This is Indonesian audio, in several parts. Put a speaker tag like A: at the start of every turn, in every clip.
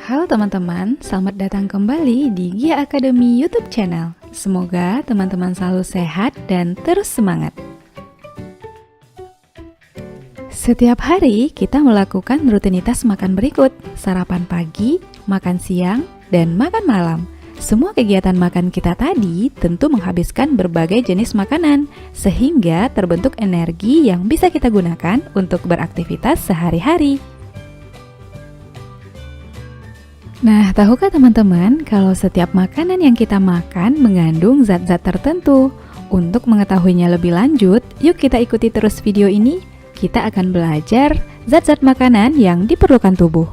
A: Halo teman-teman, selamat datang kembali di Gia Academy YouTube channel. Semoga teman-teman selalu sehat dan terus semangat. Setiap hari kita melakukan rutinitas makan berikut: sarapan pagi, makan siang, dan makan malam. Semua kegiatan makan kita tadi tentu menghabiskan berbagai jenis makanan, sehingga terbentuk energi yang bisa kita gunakan untuk beraktivitas sehari-hari. Nah, tahukah teman-teman kalau setiap makanan yang kita makan mengandung zat-zat tertentu? Untuk mengetahuinya lebih lanjut, yuk kita ikuti terus video ini. Kita akan belajar zat-zat makanan yang diperlukan tubuh.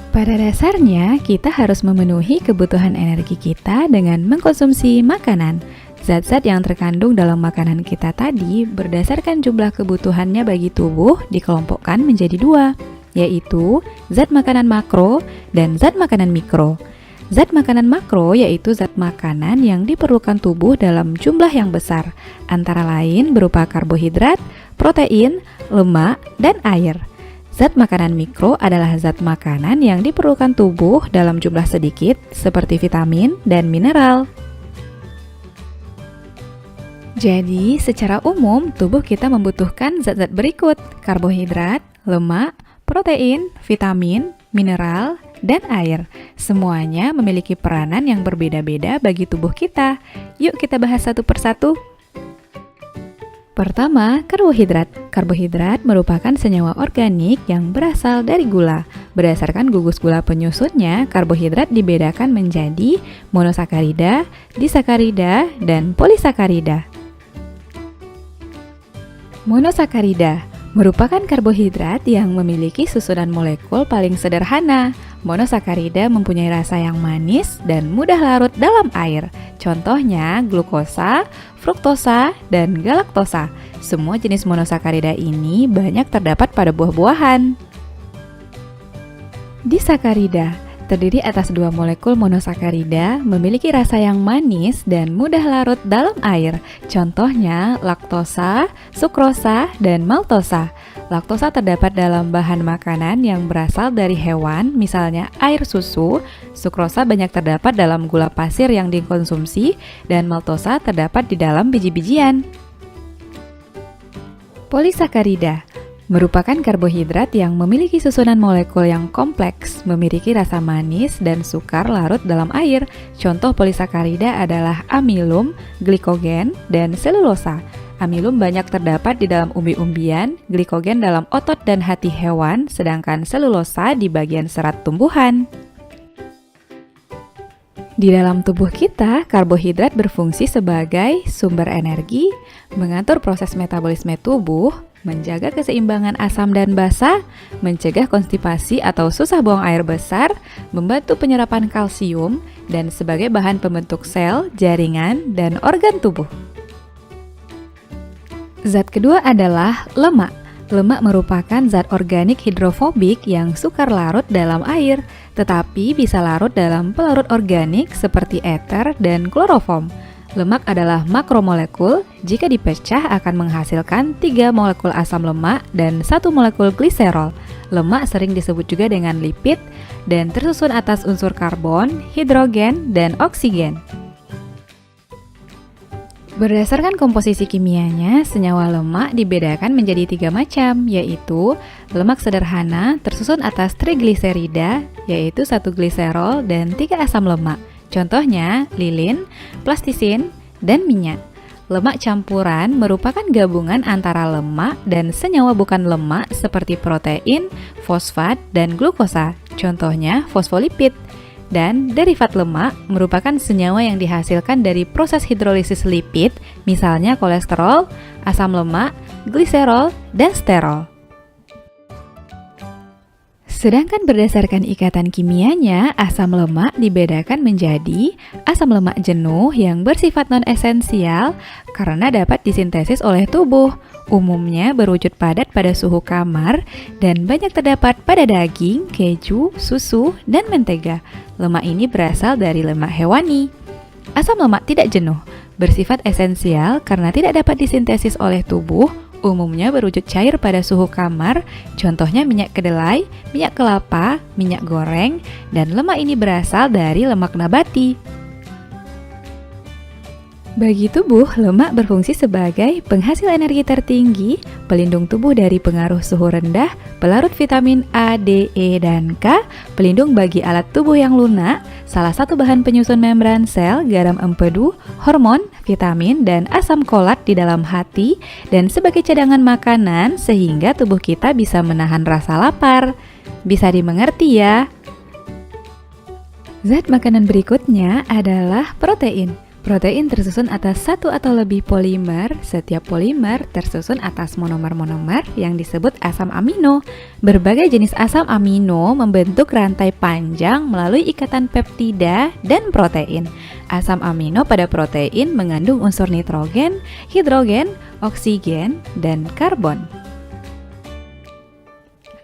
A: Pada dasarnya, kita harus memenuhi kebutuhan energi kita dengan mengkonsumsi makanan. Zat-zat yang terkandung dalam makanan kita tadi berdasarkan jumlah kebutuhannya bagi tubuh dikelompokkan menjadi dua, yaitu zat makanan makro dan zat makanan mikro. Zat makanan makro yaitu zat makanan yang diperlukan tubuh dalam jumlah yang besar, antara lain berupa karbohidrat, protein, lemak, dan air. Zat makanan mikro adalah zat makanan yang diperlukan tubuh dalam jumlah sedikit, seperti vitamin dan mineral. Jadi, secara umum, tubuh kita membutuhkan zat-zat berikut: karbohidrat, lemak, protein, vitamin, mineral, dan air. Semuanya memiliki peranan yang berbeda-beda bagi tubuh kita. Yuk kita bahas satu persatu. Pertama, karbohidrat. Karbohidrat merupakan senyawa organik yang berasal dari gula. Berdasarkan gugus gula penyusunnya, karbohidrat dibedakan menjadi monosakarida, disakarida, dan polisakarida. Monosakarida merupakan karbohidrat yang memiliki susunan molekul paling sederhana. Monosakarida mempunyai rasa yang manis dan mudah larut dalam air. Contohnya glukosa, fruktosa, dan galaktosa. Semua jenis monosakarida ini banyak terdapat pada buah-buahan. Disakarida terdiri atas dua molekul monosakarida, memiliki rasa yang manis dan mudah larut dalam air. Contohnya laktosa, sukrosa, dan maltosa. Laktosa terdapat dalam bahan makanan yang berasal dari hewan, misalnya air susu. Sukrosa banyak terdapat dalam gula pasir yang dikonsumsi, dan maltosa terdapat di dalam biji-bijian. Polisakarida merupakan karbohidrat yang memiliki susunan molekul yang kompleks, memiliki rasa manis dan sukar larut dalam air. Contoh polisakarida adalah amilum, glikogen, dan selulosa. Amilum banyak terdapat di dalam umbi-umbian, glikogen dalam otot dan hati hewan, sedangkan selulosa di bagian serat tumbuhan. Di dalam tubuh kita, karbohidrat berfungsi sebagai sumber energi, mengatur proses metabolisme tubuh, menjaga keseimbangan asam dan basa, mencegah konstipasi atau susah buang air besar, membantu penyerapan kalsium, dan sebagai bahan pembentuk sel, jaringan, dan organ tubuh. Zat kedua adalah lemak. Lemak merupakan zat organik hidrofobik yang sukar larut dalam air, tetapi bisa larut dalam pelarut organik seperti eter dan kloroform. Lemak adalah makromolekul. Jika dipecah akan menghasilkan 3 molekul asam lemak dan 1 molekul gliserol. Lemak sering disebut juga dengan lipid dan tersusun atas unsur karbon, hidrogen, dan oksigen. Berdasarkan komposisi kimianya, senyawa lemak dibedakan menjadi 3 macam, yaitu lemak sederhana tersusun atas trigliserida, yaitu 1 gliserol dan 3 asam lemak. Contohnya lilin, plastisin, dan minyak. Lemak campuran merupakan gabungan antara lemak dan senyawa bukan lemak seperti protein, fosfat, dan glukosa. Contohnya fosfolipid. Dan derivat lemak merupakan senyawa yang dihasilkan dari proses hidrolisis lipid, misalnya kolesterol, asam lemak, gliserol, dan sterol. Sedangkan berdasarkan ikatan kimianya, asam lemak dibedakan menjadi asam lemak jenuh yang bersifat non-esensial karena dapat disintesis oleh tubuh. Umumnya berwujud padat pada suhu kamar dan banyak terdapat pada daging, keju, susu, dan mentega. Lemak ini berasal dari lemak hewani. Asam lemak tidak jenuh, bersifat esensial karena tidak dapat disintesis oleh tubuh. umumnya berwujud cair pada suhu kamar, contohnya minyak kedelai, minyak kelapa, minyak goreng, dan lemak ini berasal dari lemak nabati. Bagi tubuh, lemak berfungsi sebagai penghasil energi tertinggi, pelindung tubuh dari pengaruh suhu rendah, pelarut vitamin A, D, E, dan K, pelindung bagi alat tubuh yang lunak, salah satu bahan penyusun membran sel, garam empedu, hormon, vitamin, dan asam folat di dalam hati, dan sebagai cadangan makanan sehingga tubuh kita bisa menahan rasa lapar. Bisa dimengerti ya? Zat makanan berikutnya adalah protein. Protein tersusun atas satu atau lebih polimer. Setiap polimer tersusun atas monomer-monomer yang disebut asam amino. Berbagai jenis asam amino membentuk rantai panjang melalui ikatan peptida dan protein. Asam amino pada protein mengandung unsur nitrogen, hidrogen, oksigen, dan karbon.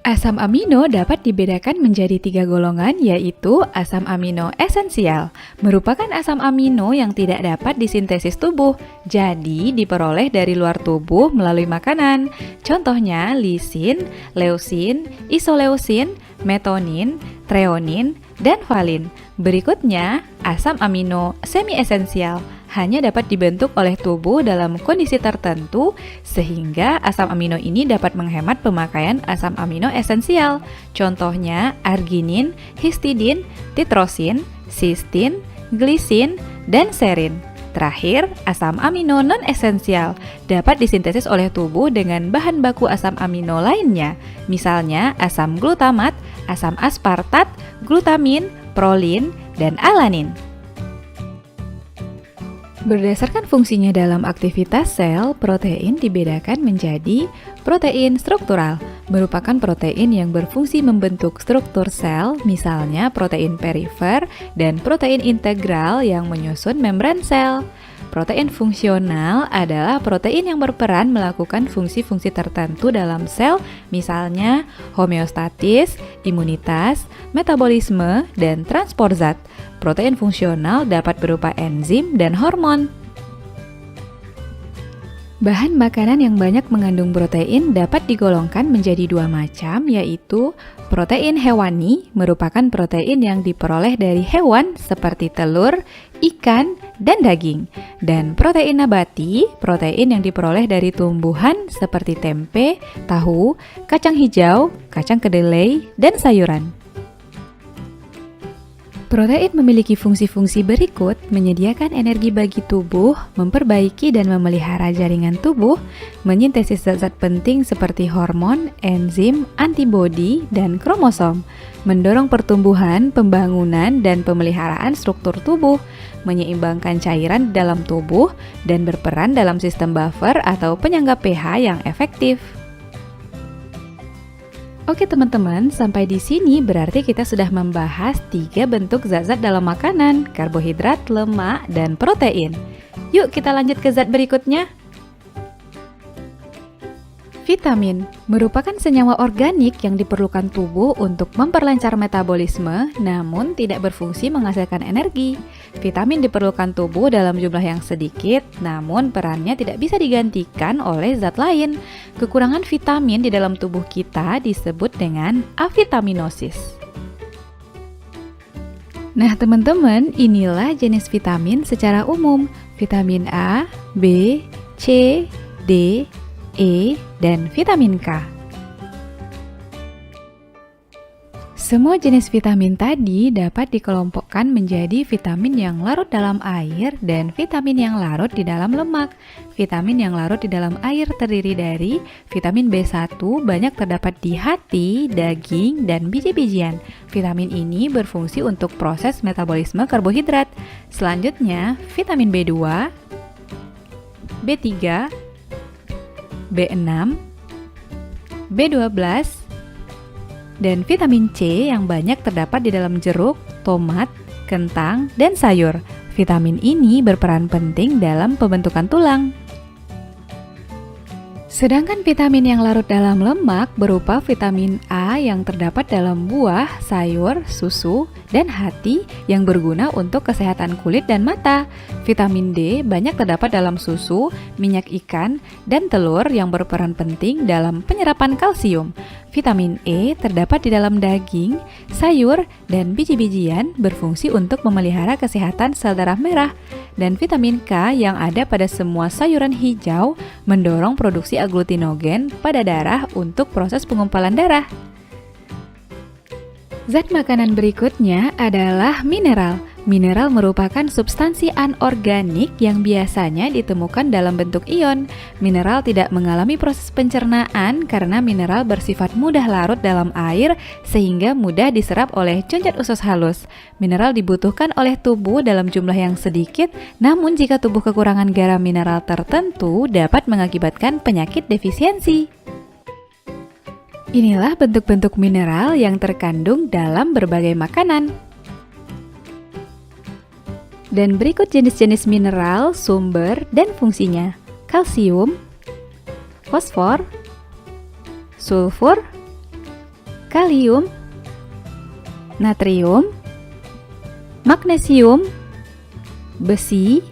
A: Asam amino dapat dibedakan menjadi 3 golongan, yaitu asam amino esensial, merupakan asam amino yang tidak dapat disintesis tubuh, jadi diperoleh dari luar tubuh melalui makanan. Contohnya lisin, leusin, isoleusin, metonin, treonin, dan valin. Berikutnya, asam amino semi-esensial hanya dapat dibentuk oleh tubuh dalam kondisi tertentu, sehingga asam amino ini dapat menghemat pemakaian asam amino esensial. Contohnya arginin, histidin, titrosin, sistin, glisin, dan serin. Terakhir, asam amino non-esensial dapat disintesis oleh tubuh dengan bahan baku asam amino lainnya, misalnya asam glutamat, asam aspartat, glutamin, prolin, dan alanin. Berdasarkan fungsinya dalam aktivitas sel, protein dibedakan menjadi protein struktural, merupakan protein yang berfungsi membentuk struktur sel, misalnya protein perifer, dan protein integral yang menyusun membran sel. Protein fungsional adalah protein yang berperan melakukan fungsi-fungsi tertentu dalam sel, misalnya homeostatis, imunitas, metabolisme, dan transport zat. Protein fungsional dapat berupa enzim dan hormon. Bahan makanan yang banyak mengandung protein dapat digolongkan menjadi 2 macam, yaitu protein hewani, merupakan protein yang diperoleh dari hewan seperti telur, ikan, dan daging, dan protein nabati, protein yang diperoleh dari tumbuhan seperti tempe, tahu, kacang hijau, kacang kedelai, dan sayuran. Protein memiliki fungsi-fungsi berikut: menyediakan energi bagi tubuh, memperbaiki dan memelihara jaringan tubuh, menyintesis zat-zat penting seperti hormon, enzim, antibodi, dan kromosom, mendorong pertumbuhan, pembangunan, dan pemeliharaan struktur tubuh, menyeimbangkan cairan di dalam tubuh, dan berperan dalam sistem buffer atau penyangga pH yang efektif. Oke teman-teman, sampai di sini berarti kita sudah membahas 3 bentuk zat-zat dalam makanan, karbohidrat, lemak, dan protein. Yuk kita lanjut ke zat berikutnya. Vitamin merupakan senyawa organik yang diperlukan tubuh untuk memperlancar metabolisme, namun tidak berfungsi menghasilkan energi. Vitamin diperlukan tubuh dalam jumlah yang sedikit, namun perannya tidak bisa digantikan oleh zat lain. Kekurangan vitamin di dalam tubuh kita disebut dengan avitaminosis. Nah teman-teman, inilah jenis vitamin secara umum. Vitamin A, B, C, D, E, dan vitamin K. Semua jenis vitamin tadi dapat dikelompokkan menjadi vitamin yang larut dalam air dan vitamin yang larut di dalam lemak. Vitamin yang larut di dalam air terdiri dari vitamin B1 banyak terdapat di hati, daging, dan biji-bijian. Vitamin ini berfungsi untuk proses metabolisme karbohidrat. Selanjutnya, vitamin B2, B3, B6, B12, dan vitamin C yang banyak terdapat di dalam jeruk, tomat, kentang, dan sayur. Vitamin ini berperan penting dalam pembentukan tulang. Sedangkan vitamin yang larut dalam lemak berupa vitamin A A yang terdapat dalam buah, sayur, susu, dan hati yang berguna untuk kesehatan kulit dan mata. Vitamin D banyak terdapat dalam susu, minyak ikan, dan telur yang berperan penting dalam penyerapan kalsium. Vitamin E terdapat di dalam daging, sayur, dan biji-bijian berfungsi untuk memelihara kesehatan sel darah merah. Dan vitamin K yang ada pada semua sayuran hijau mendorong produksi aglutinogen pada darah untuk proses pengumpalan darah. Zat makanan berikutnya adalah mineral. Mineral merupakan substansi anorganik yang biasanya ditemukan dalam bentuk ion. Mineral tidak mengalami proses pencernaan karena mineral bersifat mudah larut dalam air sehingga mudah diserap oleh concat usus halus. Mineral dibutuhkan oleh tubuh dalam jumlah yang sedikit, namun jika tubuh kekurangan garam mineral tertentu dapat mengakibatkan penyakit defisiensi. Inilah bentuk-bentuk mineral yang terkandung dalam berbagai makanan. Dan berikut jenis-jenis mineral, sumber, dan fungsinya. Kalsium, fosfor, sulfur, kalium, natrium, magnesium, besi,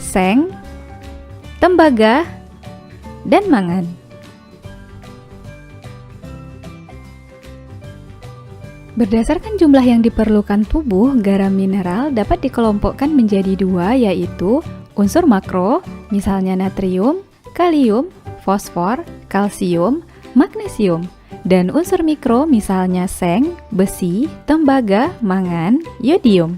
A: seng, tembaga, dan mangan. Berdasarkan jumlah yang diperlukan tubuh, garam mineral dapat dikelompokkan menjadi dua, yaitu unsur makro, misalnya natrium, kalium, fosfor, kalsium, magnesium, dan unsur mikro, misalnya seng, besi, tembaga, mangan, yodium.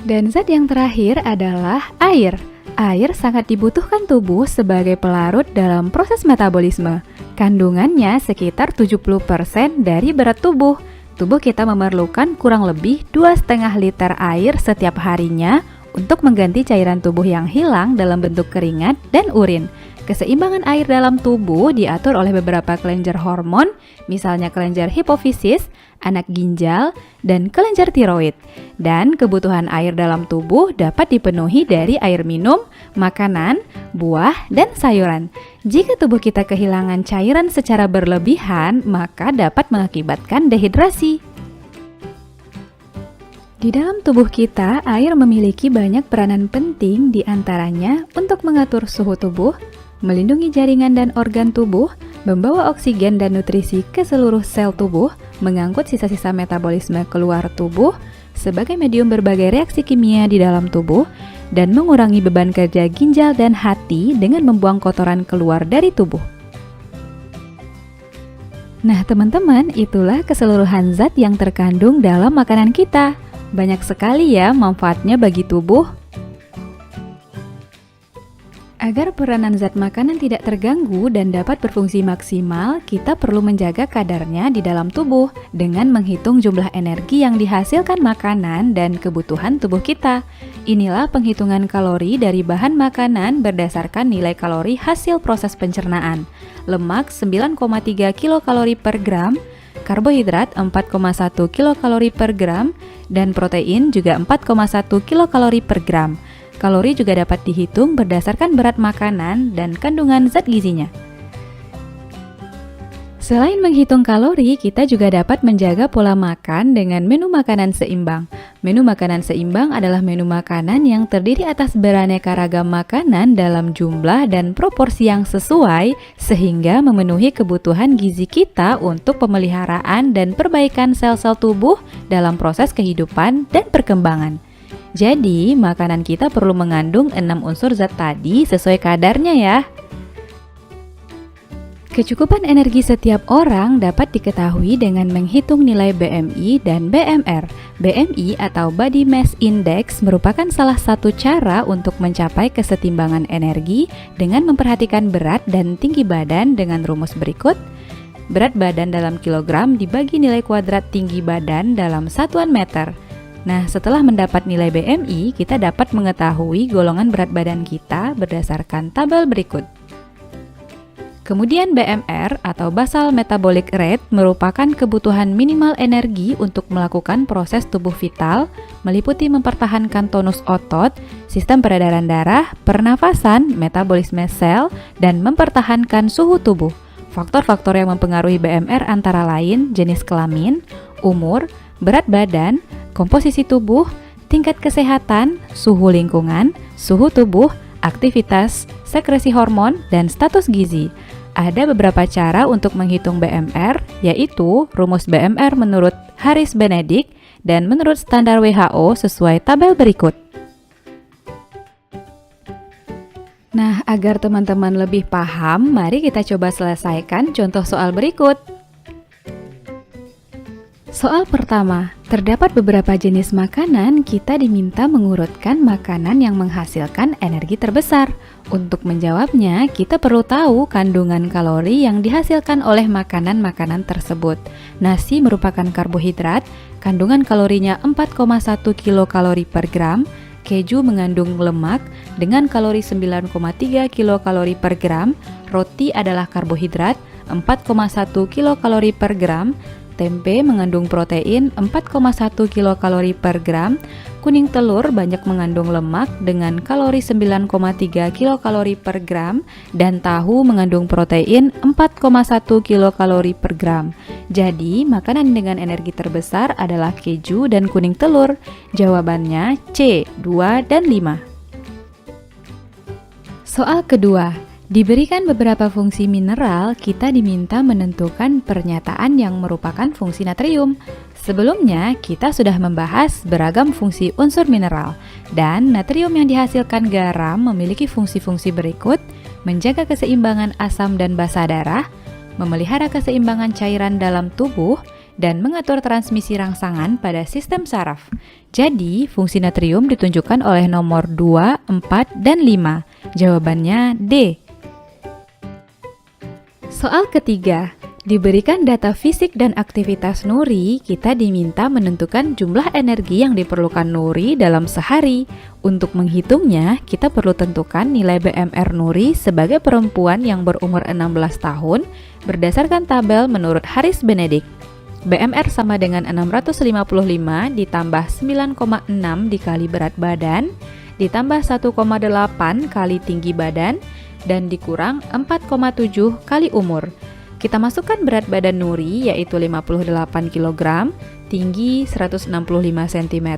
A: Dan zat yang terakhir adalah air. Air sangat dibutuhkan tubuh sebagai pelarut dalam proses metabolisme. Kandungannya sekitar 70% dari berat tubuh. Tubuh kita memerlukan kurang lebih 2,5 liter air setiap harinya untuk mengganti cairan tubuh yang hilang dalam bentuk keringat dan urin. Keseimbangan air dalam tubuh diatur oleh beberapa kelenjar hormon, misalnya kelenjar hipofisis, anak ginjal, dan kelenjar tiroid. Dan kebutuhan air dalam tubuh dapat dipenuhi dari air minum, makanan, buah, dan sayuran. Jika tubuh kita kehilangan cairan secara berlebihan, maka dapat mengakibatkan dehidrasi. Di dalam tubuh kita, air memiliki banyak peranan penting, di antaranya untuk mengatur suhu tubuh, melindungi jaringan dan organ tubuh, membawa oksigen dan nutrisi ke seluruh sel tubuh, mengangkut sisa-sisa metabolisme keluar tubuh, sebagai medium berbagai reaksi kimia di dalam tubuh, dan mengurangi beban kerja ginjal dan hati dengan membuang kotoran keluar dari tubuh. Nah teman-teman, itulah keseluruhan zat yang terkandung dalam makanan kita. Banyak sekali ya manfaatnya bagi tubuh. Agar peranan zat makanan tidak terganggu dan dapat berfungsi maksimal, kita perlu menjaga kadarnya di dalam tubuh dengan menghitung jumlah energi yang dihasilkan makanan dan kebutuhan tubuh kita. Inilah penghitungan kalori dari bahan makanan berdasarkan nilai kalori hasil proses pencernaan. Lemak 9,3 kilokalori per gram, karbohidrat 4,1 kilokalori per gram, dan protein juga 4,1 kilokalori per gram. Kalori juga dapat dihitung berdasarkan berat makanan dan kandungan zat gizinya. Selain menghitung kalori, kita juga dapat menjaga pola makan dengan menu makanan seimbang. Menu makanan seimbang adalah menu makanan yang terdiri atas beraneka ragam makanan dalam jumlah dan proporsi yang sesuai, sehingga memenuhi kebutuhan gizi kita untuk pemeliharaan dan perbaikan sel-sel tubuh dalam proses kehidupan dan perkembangan. Jadi, makanan kita perlu mengandung 6 unsur zat tadi sesuai kadarnya ya. Kecukupan energi setiap orang dapat diketahui dengan menghitung nilai BMI dan BMR. BMI atau Body Mass Index merupakan salah satu cara untuk mencapai kesetimbangan energi dengan memperhatikan berat dan tinggi badan dengan rumus berikut. Berat badan dalam kilogram dibagi nilai kuadrat tinggi badan dalam satuan meter. Nah, setelah mendapat nilai BMI, kita dapat mengetahui golongan berat badan kita berdasarkan tabel berikut. Kemudian BMR atau Basal Metabolic Rate merupakan kebutuhan minimal energi untuk melakukan proses tubuh vital, meliputi mempertahankan tonus otot, sistem peredaran darah, pernafasan, metabolisme sel, dan mempertahankan suhu tubuh. Faktor-faktor yang mempengaruhi BMR antara lain jenis kelamin, umur, berat badan, komposisi tubuh, tingkat kesehatan, suhu lingkungan, suhu tubuh, aktivitas, sekresi hormon, dan status gizi. Ada beberapa cara untuk menghitung BMR, yaitu rumus BMR menurut Harris Benedict dan menurut standar WHO sesuai tabel berikut. Nah, agar teman-teman lebih paham, mari kita coba selesaikan contoh soal berikut. Soal pertama, terdapat beberapa jenis makanan, kita diminta mengurutkan makanan yang menghasilkan energi terbesar. Untuk menjawabnya, kita perlu tahu kandungan kalori yang dihasilkan oleh makanan-makanan tersebut. Nasi merupakan karbohidrat, kandungan kalorinya 4,1 kilokalori per gram. Keju mengandung lemak dengan kalori 9,3 kilokalori per gram. Roti adalah karbohidrat, 4,1 kilokalori per gram. Tempe mengandung protein 4,1 kilokalori per gram. Kuning telur banyak mengandung lemak dengan kalori 9,3 kilokalori per gram dan tahu mengandung protein 4,1 kilokalori per gram. Jadi, makanan dengan energi terbesar adalah keju dan kuning telur. Jawabannya C, 2 dan 5. Soal kedua, diberikan beberapa fungsi mineral, kita diminta menentukan pernyataan yang merupakan fungsi natrium. Sebelumnya, kita sudah membahas beragam fungsi unsur mineral, dan natrium yang dihasilkan garam memiliki fungsi-fungsi berikut: menjaga keseimbangan asam dan basa darah, memelihara keseimbangan cairan dalam tubuh, dan mengatur transmisi rangsangan pada sistem saraf. Jadi, fungsi natrium ditunjukkan oleh nomor 2, 4, dan 5. Jawabannya D. Soal ketiga, diberikan data fisik dan aktivitas Nuri, kita diminta menentukan jumlah energi yang diperlukan Nuri dalam sehari. Untuk menghitungnya, kita perlu tentukan nilai BMR Nuri sebagai perempuan yang berumur 16 tahun berdasarkan tabel menurut Harris Benedict. BMR sama dengan 655 ditambah 9,6 dikali berat badan, ditambah 1,8 kali tinggi badan, dan dikurang 4,7 kali umur. Kita masukkan berat badan Nuri yaitu 58 kg, tinggi 165 cm,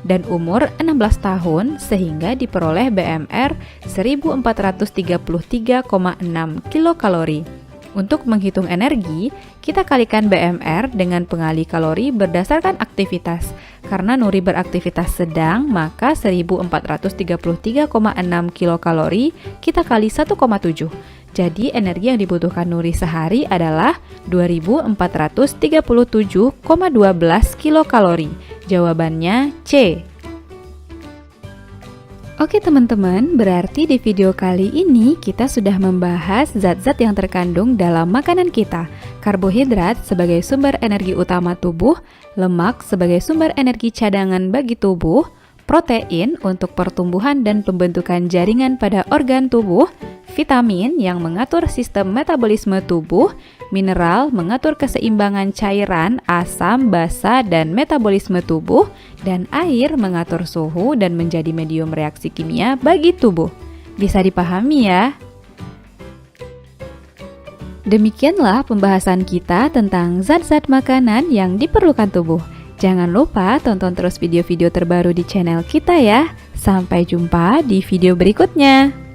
A: dan umur 16 tahun sehingga diperoleh BMR 1433,6 kilokalori. Untuk menghitung energi, kita kalikan BMR dengan pengali kalori berdasarkan aktivitas. Karena Nuri beraktivitas sedang, maka 1433,6 kilokalori kita kali 1,7. Jadi energi yang dibutuhkan Nuri sehari adalah 2437,12 kilokalori. Jawabannya C. Oke teman-teman, berarti di video kali ini kita sudah membahas zat-zat yang terkandung dalam makanan kita. Karbohidrat sebagai sumber energi utama tubuh, lemak sebagai sumber energi cadangan bagi tubuh, protein untuk pertumbuhan dan pembentukan jaringan pada organ tubuh, vitamin yang mengatur sistem metabolisme tubuh, mineral mengatur keseimbangan cairan, asam, basa, dan metabolisme tubuh, dan air mengatur suhu dan menjadi medium reaksi kimia bagi tubuh. Bisa dipahami ya? Demikianlah pembahasan kita tentang zat-zat makanan yang diperlukan tubuh. Jangan lupa tonton terus video-video terbaru di channel kita ya. Sampai jumpa di video berikutnya.